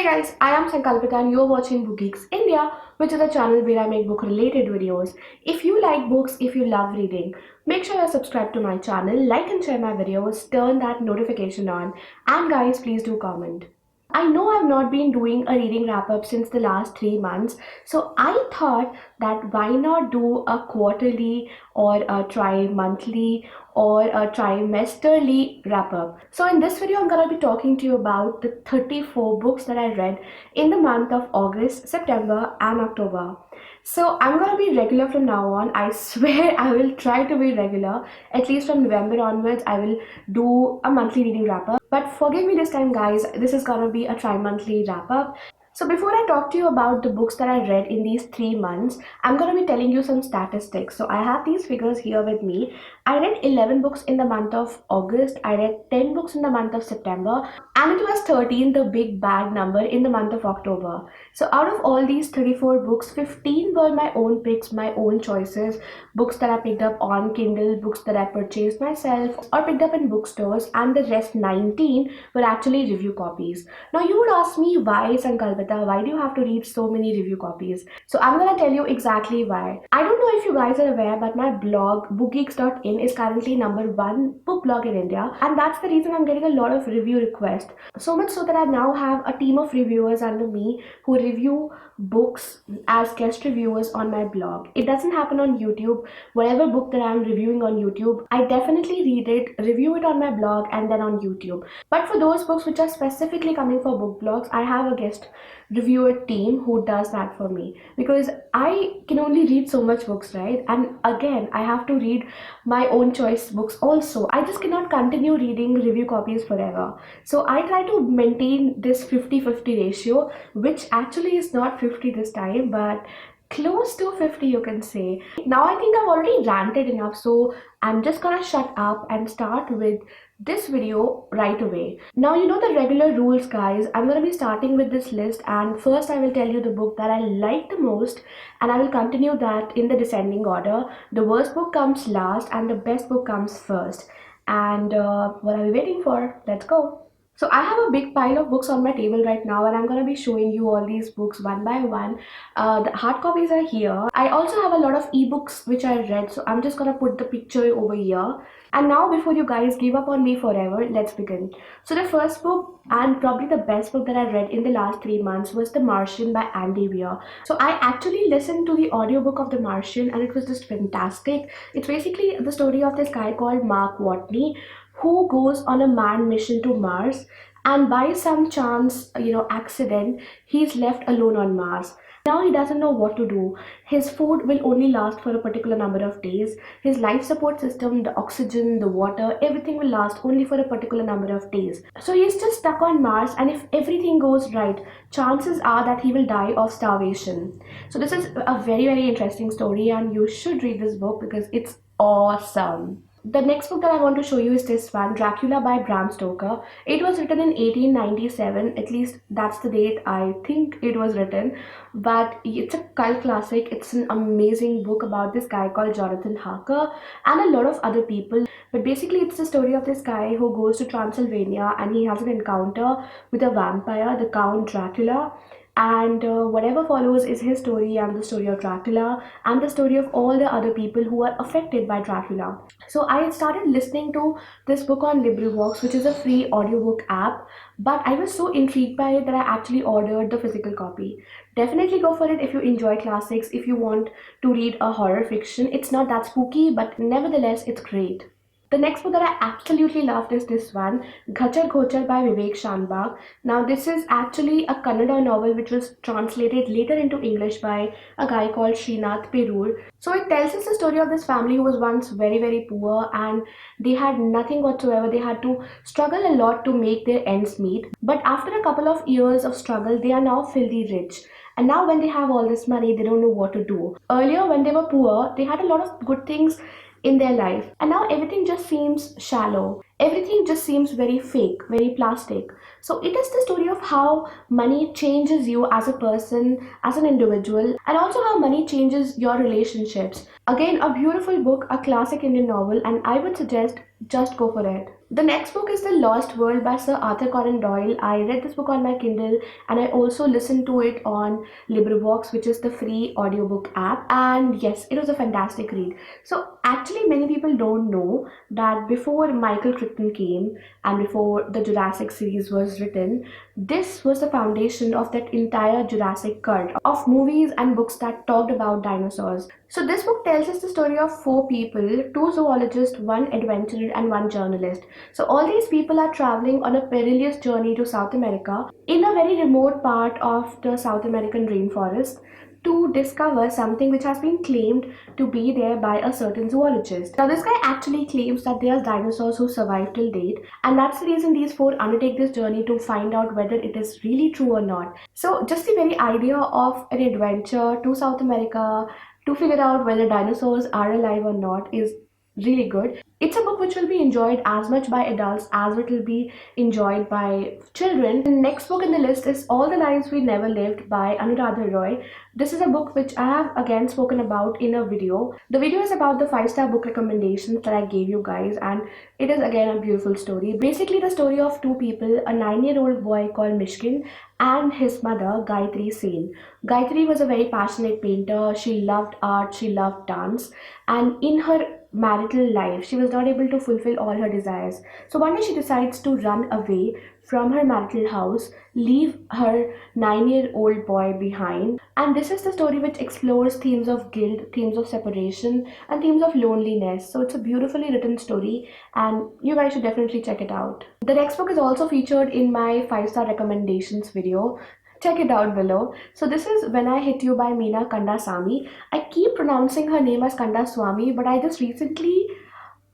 Guys, I am Sankalpita and you're watching BookGeeks India, which is a channel where I make book related videos. If you like books, if you love reading, make sure you subscribe to my channel, like and share my videos, turn that notification on, and guys, please do comment. I know I've not been doing a reading wrap up since the last 3 months, so I thought that why not do a quarterly or a tri-monthly or a trimesterly wrap up. So in this video, I'm gonna be talking to you about the 34 books that I read in the month of August, September, and October. So I'm gonna be regular from now on. I swear I will try to be regular. At least from November onwards, I will do a monthly reading wrap up. But forgive me this time, guys. This is gonna be a tri-monthly wrap up. So before I talk to you about the books that I read in these 3 months, I'm going to be telling you some statistics. So I have these figures here with me. I read 11 books in the month of August. I read 10 books in the month of September. And it was 13, the big bad number, in the month of October. So out of all these 34 books, 15 were my own picks, my own choices. Books that I picked up on Kindle, books that I purchased myself or picked up in bookstores. And the rest 19 were actually review copies. Now you would ask me, why, Sankalpita? Why do you have to read so many review copies? So I'm gonna tell you exactly why. I don't know if you guys are aware, but my blog bookgeeks.in is currently #1 book blog in India, and that's the reason I'm getting a lot of review requests. So much so that I now have a team of reviewers under me who review books as guest reviewers on my blog. It doesn't happen on YouTube. Whatever book that I'm reviewing on YouTube, I definitely read it, review it on my blog, and then on YouTube. But for those books which are specifically coming for book blogs, I have a guest reviewer team who does that for me, because I can only read so much books, right? And again, I have to read my own choice books also. I just cannot continue reading review copies forever. So I try to maintain this 50-50 ratio, which actually is not 50 this time, but close to 50, you can say. Now I think I've already ranted enough, so I'm just gonna shut up and start with this video right away. Now you know the regular rules, guys. I'm gonna be starting with this list, and first I will tell you the book that I like the most, and I will continue that in the descending order. The worst book comes last and the best book comes first. And what are we waiting for? Let's go. So I have a big pile of books on my table right now, and I'm going to be showing you all these books one by one. The hard copies are here. I also have a lot of ebooks which I read, so I'm just going to put the picture over here. And now, before you guys give up on me forever, let's begin. So the first book, and probably the best book that I read in the last 3 months, was The Martian by Andy Weir. So I actually listened to the audiobook of The Martian, and it was just fantastic. It's basically the story of this guy called Mark Watney, who goes on a manned mission to Mars, and by some chance, accident, he's left alone on Mars. Now he doesn't know what to do. His food will only last for a particular number of days. His life support system, the oxygen, the water, everything will last only for a particular number of days. So he's just stuck on Mars, and if everything goes right, chances are that he will die of starvation. So this is a very, very interesting story, and you should read this book because it's awesome. The next book that I want to show you is this one, Dracula by Bram Stoker. It was written in 1897, at least that's the date I think it was written. But it's a cult classic. It's an amazing book about this guy called Jonathan Harker and a lot of other people. But basically it's the story of this guy who goes to Transylvania, and he has an encounter with a vampire, the Count Dracula. And whatever follows is his story and the story of Dracula and the story of all the other people who are affected by Dracula. So I started listening to this book on LibriVox, which is a free audiobook app, but I was so intrigued by it that I actually ordered the physical copy. Definitely go for it if you enjoy classics, if you want to read a horror fiction. It's not that spooky, but nevertheless it's great. The next book that I absolutely loved is this one, Ghachar Ghochar by Vivek Shanbhag. Now this is actually a Kannada novel which was translated later into English by a guy called Srinath Perur. So it tells us the story of this family who was once very, very poor, and they had nothing whatsoever. They had to struggle a lot to make their ends meet. But after a couple of years of struggle, they are now filthy rich. And now when they have all this money, they don't know what to do. Earlier when they were poor, they had a lot of good things in their life, and now everything just seems shallow. Everything just seems very fake, very plastic. So it is the story of how money changes you as a person, as an individual, and also how money changes your relationships. Again, a beautiful book, a classic Indian novel, and I would suggest just go for it. The next book is The Lost World by Sir Arthur Conan Doyle. I read this book on my Kindle and I also listened to it on LibriVox, which is the free audiobook app. And yes, it was a fantastic read. So actually many people don't know that before Michael Crichton came and before the Jurassic series was written, this was the foundation of that entire Jurassic cult of movies and books that talked about dinosaurs. So this book tells us the story of four people, two zoologists, one adventurer and one journalist. So all these people are traveling on a perilous journey to South America in a very remote part of the South American rainforest to discover something which has been claimed to be there by a certain zoologist. Now this guy actually claims that there are dinosaurs who survived till date, and that's the reason these four undertake this journey to find out whether it is really true or not. So just the very idea of an adventure to South America to figure out whether dinosaurs are alive or not is really good. It's a book which will be enjoyed as much by adults as it will be enjoyed by children. The next book in the list is All the Lives We Never Lived by Anuradha Roy. This is a book which I have again spoken about in a video. The video is about the 5-star book recommendations that I gave you guys, and it is again a beautiful story. Basically the story of two people, a 9-year-old boy called Mishkin and his mother Gayatri Sen. Gayatri was a very passionate painter. She loved art, she loved dance, and in her marital life she was not able to fulfill all her desires. So one day she decides to run away from her marital house, leave her 9-year-old boy behind, and this is the story which explores themes of guilt, themes of separation and themes of loneliness. So it's a beautifully written story and you guys should definitely check it out. The next book is also featured in my 5-star recommendations video. Check it out below. So this is When I Hit You by Meena Kandasamy. I keep pronouncing her name as Kandaswamy, but I just recently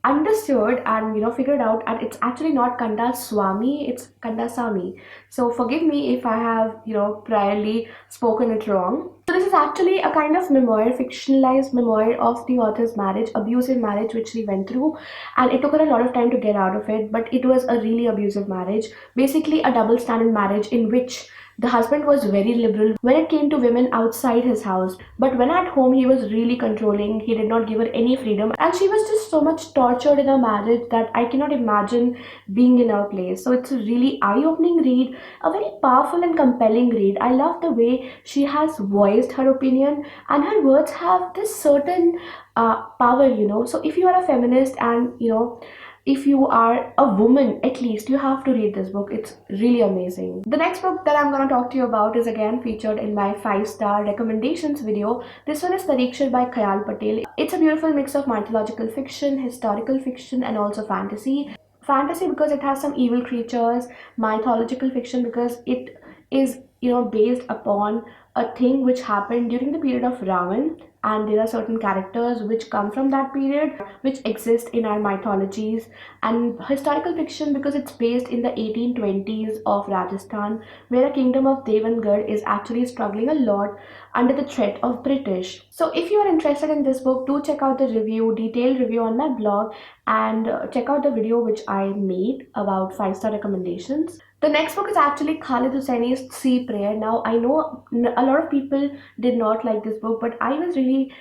understood and figured out that it's actually not Kandaswamy, it's Kandasamy. So forgive me if I have priorly spoken it wrong. So this is actually a kind of memoir, fictionalized memoir of the author's marriage, abusive marriage which she went through, and it took her a lot of time to get out of it, but it was a really abusive marriage, basically a double standard marriage in which the husband was very liberal when it came to women outside his house, but when at home he was really controlling. He did not give her any freedom, and she was just so much tortured in her marriage that I cannot imagine being in her place. So it's a really eye-opening read, a very powerful and compelling read. I love the way she has voiced her opinion, and her words have this certain power. So if you are a feminist and if you are a woman, at least you have to read this book. It's really amazing. The next book that I'm going to talk to you about is again featured in my 5-star recommendations video. This one is Tarikshar by Khayal Patel. It's a beautiful mix of mythological fiction, historical fiction and also fantasy. Fantasy because it has some evil creatures, mythological fiction because it is based upon a thing which happened during the period of Ravan, and there are certain characters which come from that period which exist in our mythologies, and historical fiction because it's based in the 1820s of Rajasthan, where a kingdom of Devangad is actually struggling a lot under the threat of British. So if you are interested in this book, do check out the detailed review on my blog, and check out the video which I made about 5-star recommendations. The next book is actually Khalid Hosseini's Sea Prayer. Now I know a lot of people did not like this book, but I was really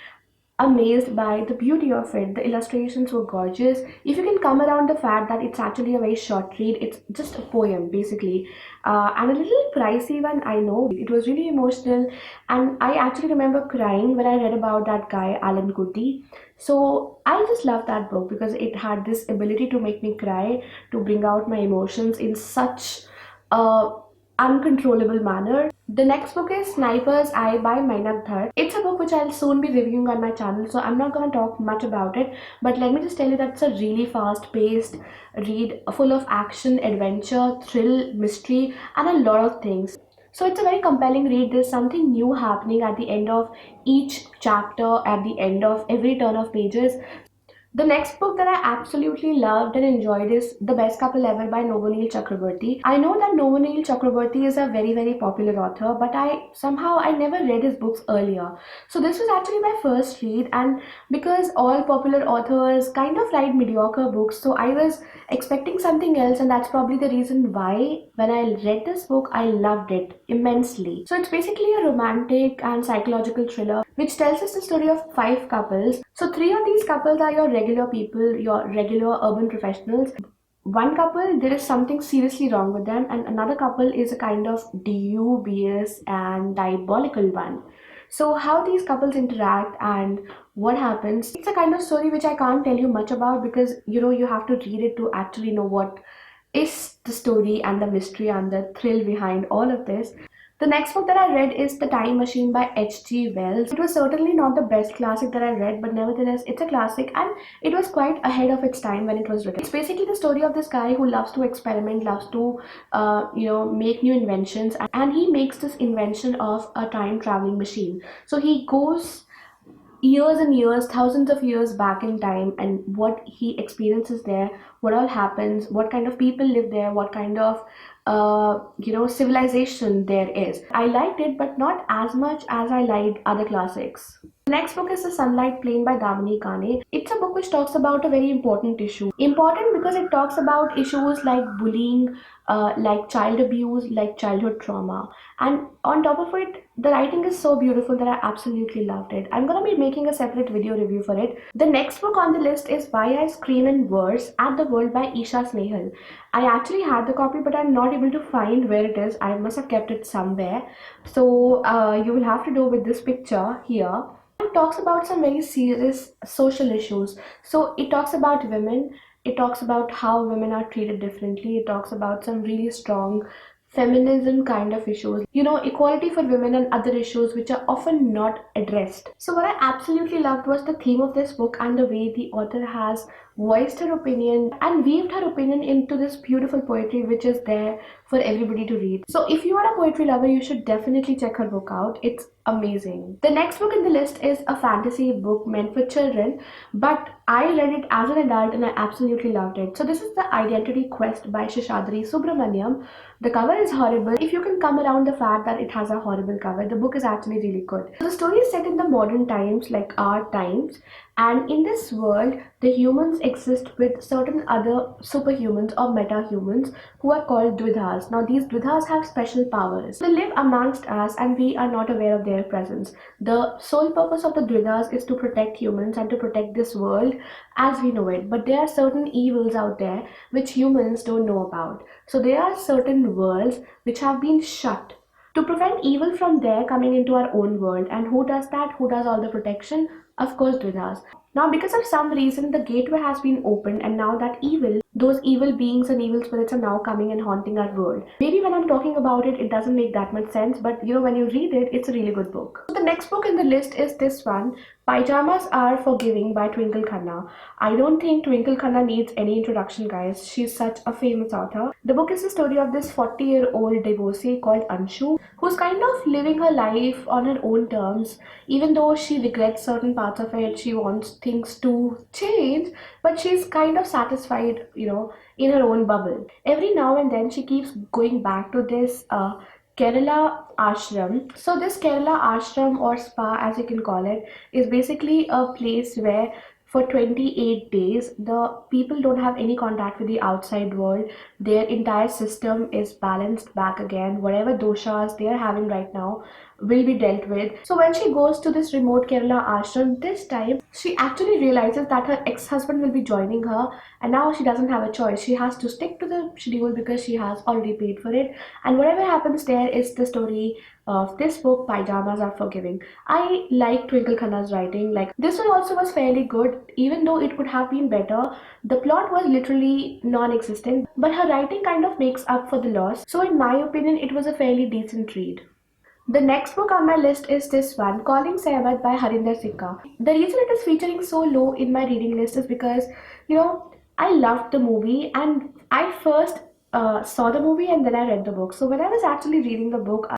amazed by the beauty of it. The illustrations were gorgeous. If you can come around the fact that it's actually a very short read, it's just a poem basically, and a little pricey one, I know. It was really emotional, and I actually remember crying when I read about that guy Alan Kurdi. So I just love that book because it had this ability to make me cry, to bring out my emotions in such a uncontrollable manner. The next book is Sniper's Eye by Mainak Dhar. It's a book which I'll soon be reviewing on my channel, so I'm not going to talk much about it, but let me just tell you that it's a really fast-paced read full of action, adventure, thrill, mystery and a lot of things. So it's a very compelling read. There's something new happening at the end of each chapter, at the end of every turn of pages. The next book that I absolutely loved and enjoyed is The Best Couple Ever by Novoneil Chakraborty. I know that Novoneil Chakraborty is a very popular author, but I never read his books earlier. So this was actually my first read, and because all popular authors kind of write mediocre books, so I was expecting something else, and that's probably the reason why when I read this book I loved it immensely. So it's basically a romantic and psychological thriller which tells us the story of 5 couples. So 3 of these couples are your regular people, your regular urban professionals. one couple, there is something seriously wrong with them, and another couple is a kind of dubious and diabolical one. So how these couples interact and what happens, it's a kind of story which I can't tell you much about, because you have to read it to actually know what is the story and the mystery and the thrill behind all of this. The next book that I read is The Time Machine by H.G. Wells. It was certainly not the best classic that I read, but nevertheless, it's a classic and it was quite ahead of its time when it was written. It's basically the story of this guy who loves to experiment, loves to, make new inventions, and he makes this invention of a time traveling machine. So he goes years and years, thousands of years back in time, and what he experiences there, what all happens, what kind of people live there, what kind of civilization there is. I liked it, but not as much as I liked other classics. The next book is The Sunlight Plane by Damini Kane. It's a book which talks about a very important issue. Important because it talks about issues like bullying, like child abuse, like childhood trauma. And on top of it, the writing is so beautiful that I absolutely loved it. I'm gonna be making a separate video review for it. The next book on the list is Why I Scream in Words at the World by Isha Snehal. I actually had the copy, but I'm not able to find where it is. I must have kept it somewhere. So you will have to do with this picture here. It talks about some very serious social issues. So it talks about women, it talks about how women are treated differently, it talks about some really strong feminism kind of issues, equality for women and other issues which are often not addressed. So what I absolutely loved was the theme of this book and the way the author has voiced her opinion and weaved her opinion into this beautiful poetry which is there for everybody to read. So if you are a poetry lover, you should definitely check her book out. It's amazing. The next book in the list is a fantasy book meant for children, but I read it as an adult and I absolutely loved it. So this is The Identity Quest by Shishadri Subramaniam. The cover is horrible. If you can come around the fact that it has a horrible cover, the book is actually really good. The story is set in the modern times, like our times, and in this world, the humans exist with certain other superhumans or metahumans who are called Dvidhas. Now, these Dvidhas have special powers. They live amongst us and we are not aware of their presence. The sole purpose of the Dvidhas is to protect humans and to protect this world as we know it. But there are certain evils out there which humans don't know about. So there are certain worlds which have been shut to prevent evil from there coming into our own world. And who does that? Who does all the protection? Of course, Dvidhas. Now, because of some reason, the gateway has been opened, and now that those evil beings and evil spirits are now coming and haunting our world. Maybe when I'm talking about it, it doesn't make that much sense, but when you read it, it's a really good book. So the next book in the list is this one, Pyjamas Are Forgiving by Twinkle Khanna. I don't think Twinkle Khanna needs any introduction, guys. She's such a famous author. The book is the story of this 40-year-old divorcee called Anshu, who's kind of living her life on her own terms. Even though she regrets certain parts of it, she wants things to change, but she's kind of satisfied, in her own bubble. Every now and then she keeps going back to this Kerala ashram. So this Kerala ashram or spa, as you can call it, is basically a place where for 28 days the people don't have any contact with the outside world. Their entire system is balanced back again. Whatever doshas they are having right now will be dealt with. So when she goes to this remote Kerala ashram, this time she actually realizes that her ex-husband will be joining her, and now she doesn't have a choice. She has to stick to the schedule because she has already paid for it. And whatever happens there is the story of this book, Pyjamas Are Forgiving. I like Twinkle Khanna's writing. Like, this one also was fairly good, even though it could have been better. The plot was literally non-existent, but her writing kind of makes up for the loss. So in my opinion, it was a fairly decent read. The next book on my list is this one, Calling Sayabad by Harinder Sikka. The reason it is featuring so low in my reading list is because, I loved the movie, and I first saw the movie and then I read the book. So when I was actually reading the book, I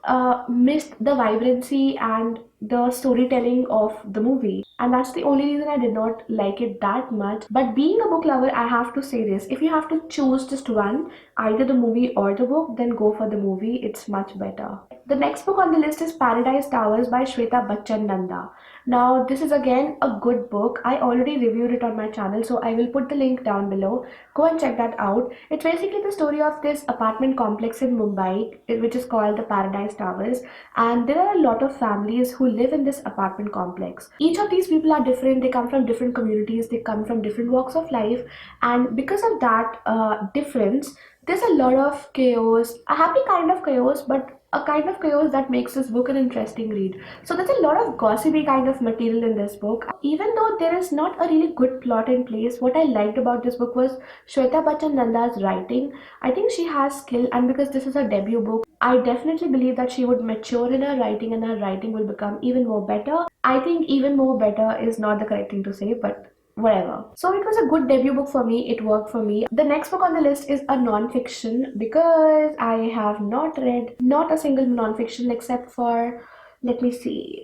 kind of missed the vibrancy and the storytelling of the movie, and that's the only reason I did not like it that much. But being a book lover, I have to say this: if you have to choose just one, either the movie or the book, then go for the movie. It's much better. The next book on the list is Paradise Towers by Shweta Bachchan Nanda. Now, this is again a good book. I already reviewed it on my channel, so I will put the link down below. Go and check that out. It's basically the story of this apartment complex in Mumbai, which is called the Paradise Towers. And there are a lot of families who live in this apartment complex. Each of these people are different, they come from different communities, they come from different walks of life, and because of that difference, there's a lot of chaos, a happy kind of chaos, but a kind of chaos that makes this book an interesting read. So there's a lot of gossipy kind of material in this book. Even though there is not a really good plot in place, what I liked about this book was Shweta Bachchan Nanda's writing. I think she has skill, and because this is her debut book, I definitely believe that she would mature in her writing and her writing will become even more better. I think even more better is not the correct thing to say, but whatever. So it was a good debut book for me. It worked for me. The next book on the list is a non-fiction because I have not read not a single non-fiction except for, let me see,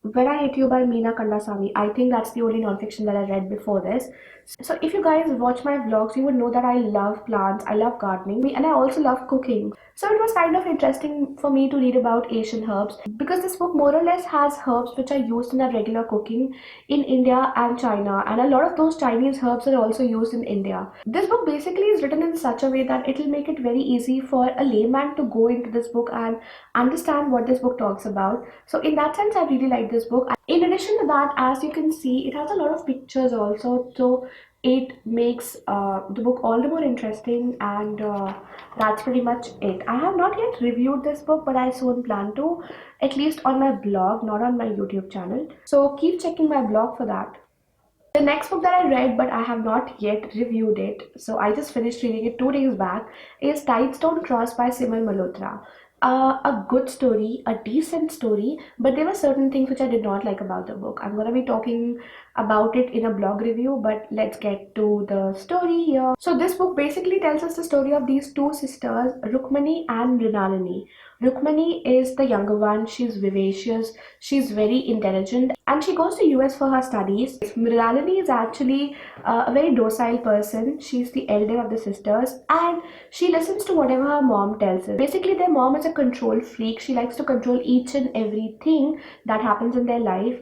When I Hit You by Meena Kandasamy. I think that's the only non-fiction that I read before this. So if you guys watch my vlogs, you would know that I love plants, I love gardening, and I also love cooking. So it was kind of interesting for me to read about Asian herbs because this book more or less has herbs which are used in our regular cooking in India and China, and a lot of those Chinese herbs are also used in India. This book basically is written in such a way that it will make it very easy for a layman to go into this book and understand what this book talks about. So in that sense, I really like this book. In addition to that, as you can see, it has a lot of pictures also, so it makes the book all the more interesting, and that's pretty much it. I have not yet reviewed this book, but I soon plan to, at least on my blog, not on my YouTube channel. So keep checking my blog for that. The next book that I read, but I have not yet reviewed it, so I just finished reading it 2 days back, is Tides Don't Cross by Simal Malhotra. A good story, a decent story, but there were certain things which I did not like about the book. I'm going to be talking about it in a blog review, but let's get to the story here. So this book basically tells us the story of these two sisters, Rukmani and Mrinalini. Rukmani is the younger one. She's vivacious, she's very intelligent, and she goes to US for her studies. Mrinalini is actually a very docile person. She's the elder of the sisters, and she listens to whatever her mom tells her. Basically, their mom is a control freak. She likes to control each and everything that happens in their life.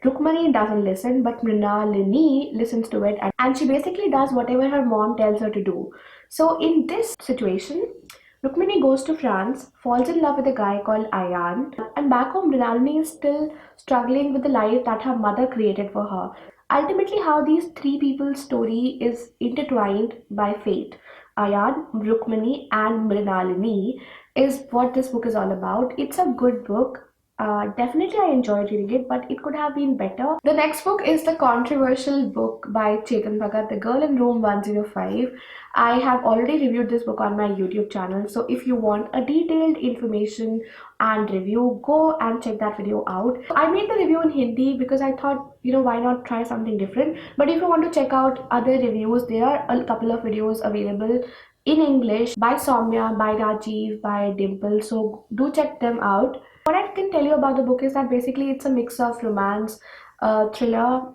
Rukmani doesn't listen, but Mrinalini listens to it, and she basically does whatever her mom tells her to do. So in this situation, Rukmini goes to France, falls in love with a guy called Ayan, and back home Mrinalini is still struggling with the life that her mother created for her. Ultimately, how these three people's story is intertwined by fate. Ayan, Rukmini, and Mrinalini is what this book is all about. It's a good book. Definitely I enjoyed reading it, but it could have been better. The next book is the controversial book by Chetan Bhagat, The Girl in Room 105. I have already reviewed this book on my YouTube channel, so if you want a detailed information and review, go and check that video out. I made the review in Hindi because I thought, why not try something different? But if you want to check out other reviews, there are a couple of videos available in English by Soumya, by Rajiv, by Dimple, so do check them out. What I can tell you about the book is that basically it's a mix of romance, thriller,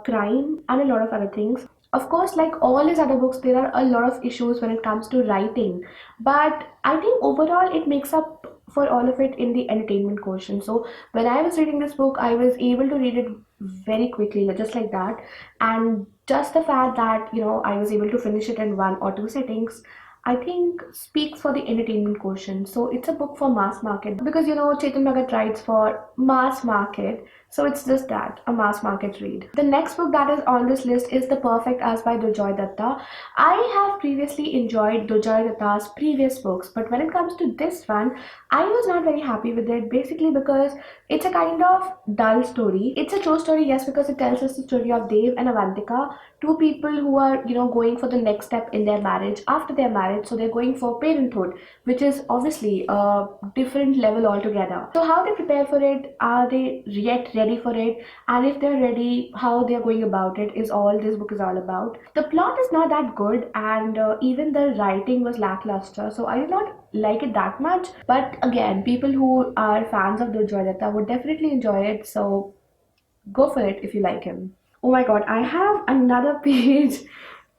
crime, and a lot of other things. Of course, like all his other books, there are a lot of issues when it comes to writing, but I think overall it makes up for all of it in the entertainment quotient. So when I was reading this book, I was able to read it very quickly, just like that, and just the fact that I was able to finish it in 1 or 2 sittings, I think speaks for the entertainment quotient. So it's a book for mass market because Chetan Bhagat writes for mass market. So it's just that, a mass market read. The next book that is on this list is The Perfect Us by Durjoy Datta. I have previously enjoyed Durjoy Datta's previous books, but when it comes to this one, I was not very happy with it, basically because it's a kind of dull story. It's a true story, yes, because it tells us the story of Dev and Avantika, two people who are, going for the next step in their marriage after their marriage. So they're going for parenthood, which is obviously a different level altogether. So how they prepare for it, are they yet ready for it, and if they're ready, how they're going about it is all this book is all about. The plot is not that good, and even the writing was lackluster, so I did not like it that much. But again, people who are fans of Durjoy Datta would definitely enjoy it, so go for it if you like him. Oh my god, I have another page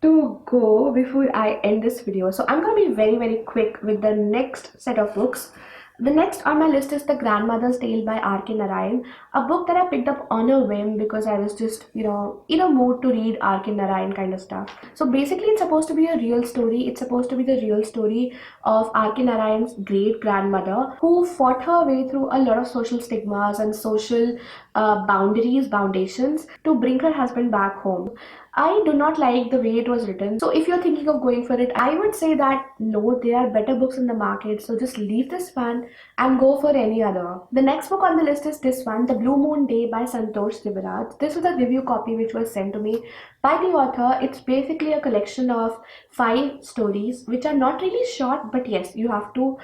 to go before I end this video, so I'm gonna be very quick with the next set of books. The next on my list is The Grandmother's Tale by R.K. Narayan, a book that I picked up on a whim because I was just, in a mood to read R.K. Narayan kind of stuff. So basically, it's supposed to be a real story. It's supposed to be the real story of R.K. Narayan's great grandmother who fought her way through a lot of social stigmas and social foundations to bring her husband back home. I do not like the way it was written. So if you're thinking of going for it, I would say that no, there are better books in the market. So just leave this one and go for any other. The next book on the list is this one, The Blue Moon Day by Santosh Sivaraj. This was a review copy which was sent to me by the author. It's basically a collection of 5 stories which are not really short, but yes, you have to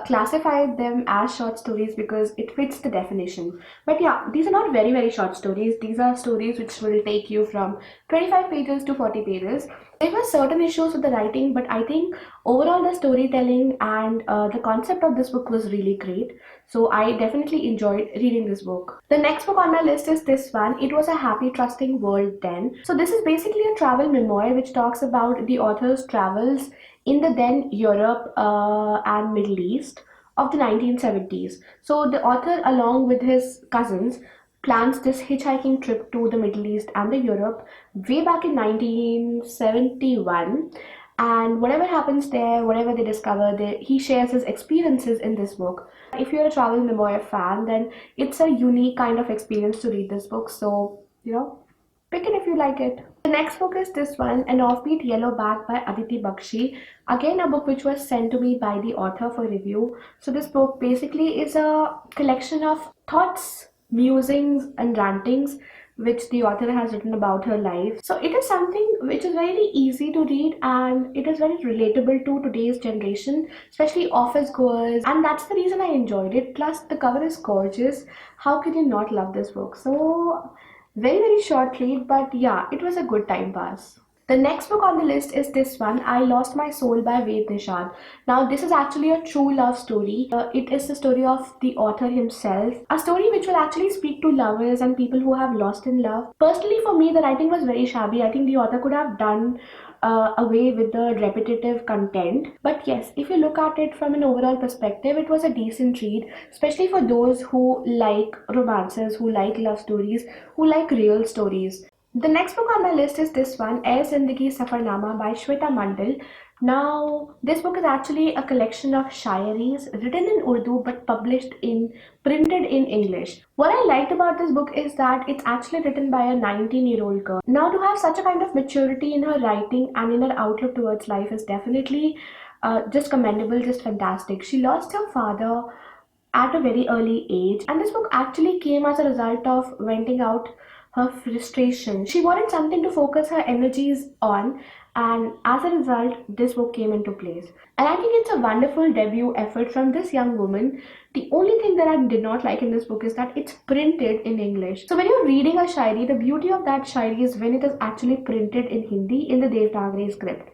classify them as short stories because it fits the definition. But yeah, these are not very very short stories. These are stories which will take you from 25 pages to 40 pages. There were certain issues with the writing, but I think overall the storytelling and the concept of this book was really great. So I definitely enjoyed reading this book. The next book on my list is this one. It Was a Happy Trusting World Then. So this is basically a travel memoir which talks about the author's travels in the then Europe and Middle East of the 1970s. So the author, along with his cousins, plans this hitchhiking trip to the Middle East and the Europe way back in 1971. And whatever happens there, whatever they discover, he shares his experiences in this book. If you're a travel memoir fan, then it's a unique kind of experience to read this book. So, pick it if you like it. The next book is this one, An Offbeat Yellow Bag by Aditi Bakshi. Again, a book which was sent to me by the author for review. So this book basically is a collection of thoughts, musings and rantings which the author has written about her life. So it is something which is very easy to read and it is very relatable to today's generation, especially office goers, and that's the reason I enjoyed it. Plus the cover is gorgeous. How could you not love this book? So very very short read, but yeah, it was a good time pass. The next book on the list is this one, I Lost My Soul by Ved Nishad. Now, this is actually a true love story. It is the story of the author himself. A story which will actually speak to lovers and people who have lost in love. Personally, for me, the writing was very shabby. I think the author could have done away with the repetitive content. But yes, if you look at it from an overall perspective, it was a decent read, especially for those who like romances, who like love stories, who like real stories. The next book on my list is this one, Air Zindagi Safarnama by Shweta Mundell. Now, this book is actually a collection of shairis written in Urdu but printed in English. What I liked about this book is that it's actually written by a 19-year-old girl. Now, to have such a kind of maturity in her writing and in her outlook towards life is definitely just commendable, just fantastic. She lost her father at a very early age, and this book actually came as a result of venting out her frustration. She wanted something to focus her energies on, and as a result, this book came into place. And I think it's a wonderful debut effort from this young woman. The only thing that I did not like in this book is that it's printed in English. So when you're reading a shairi, the beauty of that shairi is when it is actually printed in Hindi in the Devanagari script.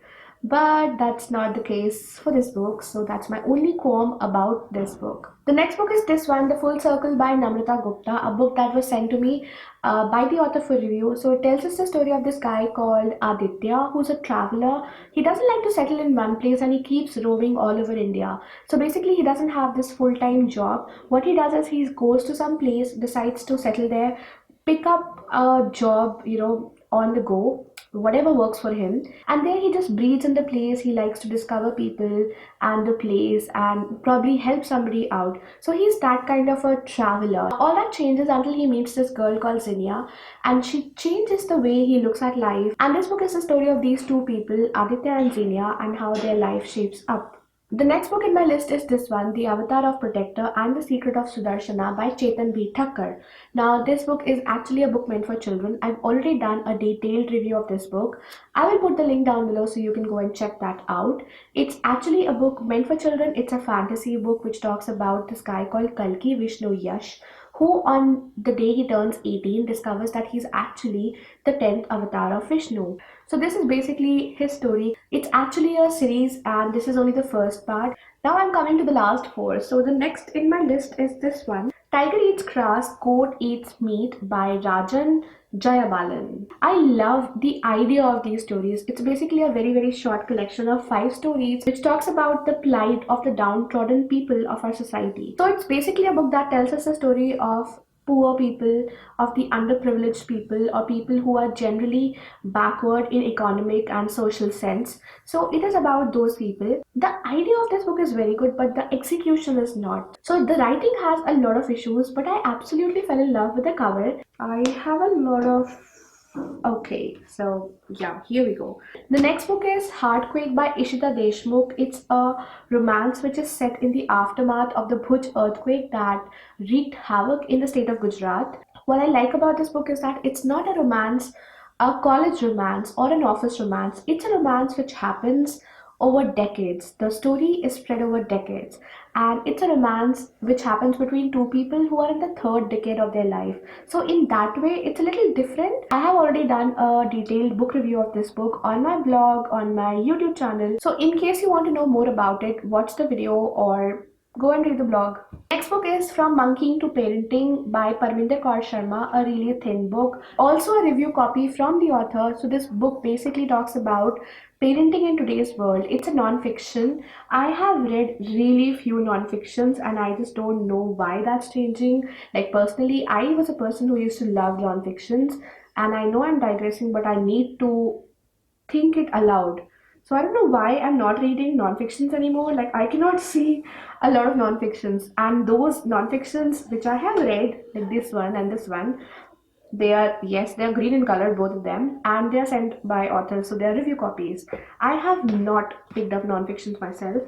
But that's not the case for this book, so that's my only qualm about this book. The next book is this one, The Full Circle by Namrata Gupta, a book that was sent to me by the author for review. So it tells us the story of this guy called Aditya, who's a traveler. He doesn't like to settle in one place and he keeps roving all over India. So basically he doesn't have this full-time job. What he does is he goes to some place, decides to settle there, pick up a job, on the go, whatever works for him, and there he just breathes in the place. He likes to discover people and the place and probably help somebody out. So he's that kind of a traveler. All that changes until he meets this girl called Zinnia, and she changes the way he looks at life. And this book is the story of these two people, Aditya and Zinnia, and how their life shapes up. The next book in my list is this one, The Avatar of Protector and the Secret of Sudarshana by Chetan B. Thakkar. Now, this book is actually a book meant for children. I've already done a detailed review of this book. I will put the link down below so you can go and check that out. It's actually a book meant for children. It's a fantasy book which talks about this guy called Kalki Vishnu Yash, who on the day he turns 18 discovers that he's actually the 10th avatar of Vishnu. So this is basically his story. It's actually a series and this is only the first part. Now I'm coming to the last 4. So the next in my list is this one, Tiger Eats Grass, Goat Eats Meat by Rajan Jayabalan. I love the idea of these stories. It's basically a very short collection of 5 stories which talks about the plight of the downtrodden people of our society. So it's basically a book that tells us the story of poor people, of the underprivileged people, or people who are generally backward in economic and social sense. So it is about those people. The idea of this book is very good, but the execution is not. So the writing has a lot of issues, but I absolutely fell in love with the cover. I have a lot of. Okay, so yeah, here we go. The next book is Heartquake by Ishita Deshmukh. It's a romance which is set in the aftermath of the Bhuj earthquake that wreaked havoc in the state of Gujarat. What I like about this book is that it's not a romance, a college romance, or an office romance. It's a romance which happens over decades. The story is spread over decades, and it's a romance which happens between two people who are in the third decade of their life. So, in that way, it's a little different. I have already done a detailed book review of this book on my blog, on my YouTube channel. So, in case you want to know more about it, watch the video or go and read the blog. Next book is From Monkeying to Parenting by Parminder Kaur Sharma, a really thin book. Also a review copy from the author. So this book basically talks about parenting in today's world. It's a non-fiction. I have read really few non-fictions and I just don't know why that's changing. Like personally, I was a person who used to love non-fictions, and I know I'm digressing, but I need to think it aloud. So I don't know why I'm not reading non-fictions anymore. Like I cannot see a lot of non-fictions, and those non-fictions which I have read, like this one and this one, they are, yes, they are green in color, both of them, and they are sent by authors, so they are review copies. I have not picked up non-fictions myself,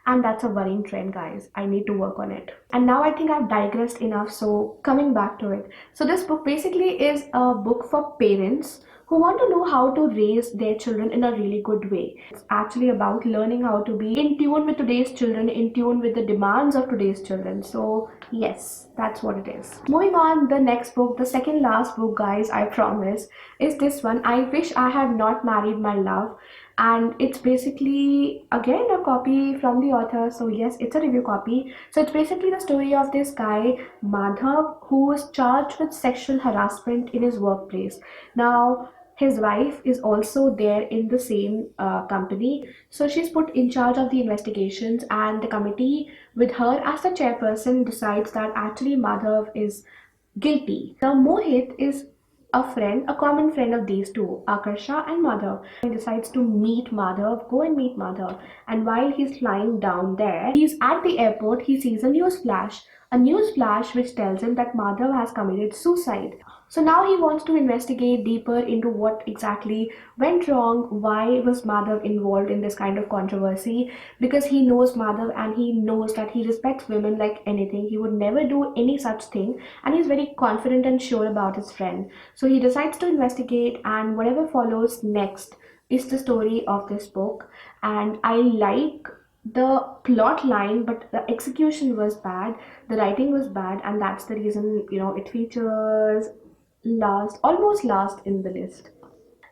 and that's a worrying trend, guys. I need to work on it. And now I think I've digressed enough, so coming back to it. So this book basically is a book for parents who want to know how to raise their children in a really good way. It's actually about learning how to be in tune with today's children, in tune with the demands of today's children. So yes, that's what it is. Moving on, the next book, the second last book, guys, I promise, is this one. I Wish I Had Not Married My Love. And it's basically again a copy from the author. So yes, it's a review copy. So it's basically the story of this guy Madhav, who was charged with sexual harassment in his workplace. Now his wife is also there in the same company, so she's put in charge of the investigations, and the committee with her as the chairperson decides that actually Madhav is guilty. Now Mohit is a friend, a common friend of these two, Akarsha and Madhav. He decides to meet Madhav, go and meet Madhav. And while he's flying down there, he's at the airport, he sees a news flash which tells him that Madhav has committed suicide. So now he wants to investigate deeper into what exactly went wrong, why was Madhav involved in this kind of controversy, because he knows Madhav and he knows that he respects women like anything. He would never do any such thing, and he's very confident and sure about his friend. So he decides to investigate, and whatever follows next is the story of this book. And I like the plot line, but the execution was bad, the writing was bad, and that's the reason, it features almost last in the list.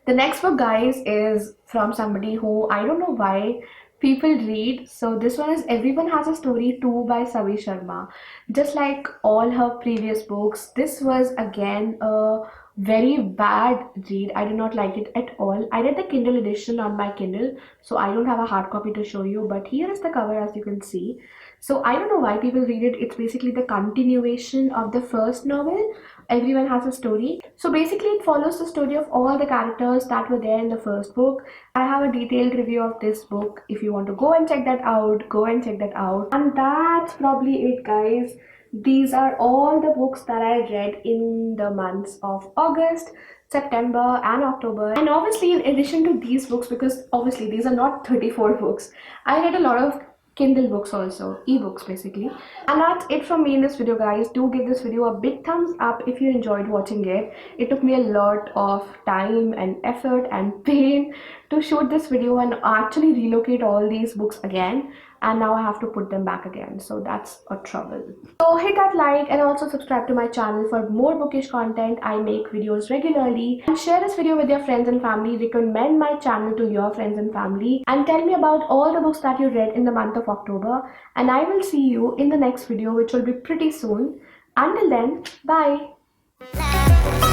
The next book, guys, is from somebody who I don't know why people read. So this one is Everyone Has a Story Too by Savi Sharma. Just like all her previous books, this was again a very bad read. I did not like it at all. I read the Kindle edition on my Kindle, so I don't have a hard copy to show you, but here is the cover, as you can see. So I don't know why people read it. It's basically the continuation of the first novel, Everyone Has a Story. So basically it follows the story of all the characters that were there in the first book. I have a detailed review of this book. If you want to go and check that out, go and check that out. And that's probably it, guys. These are all the books that I read in the months of August, September and October. And obviously in addition to these books, because obviously these are not 34 books, I read a lot of Kindle books also, ebooks basically. And that's it from me in this video, guys. Do give this video a big thumbs up if you enjoyed watching it. It took me a lot of time and effort and pain to shoot this video and actually relocate all these books again, and now I have to put them back again, so that's a trouble. So hit that like and also subscribe to my channel for more bookish content. I make videos regularly, and share this video with your friends and family. Recommend my channel to your friends and family, and tell me about all the books that you read in the month of October, and I will see you in the next video, which will be pretty soon. Until then, bye.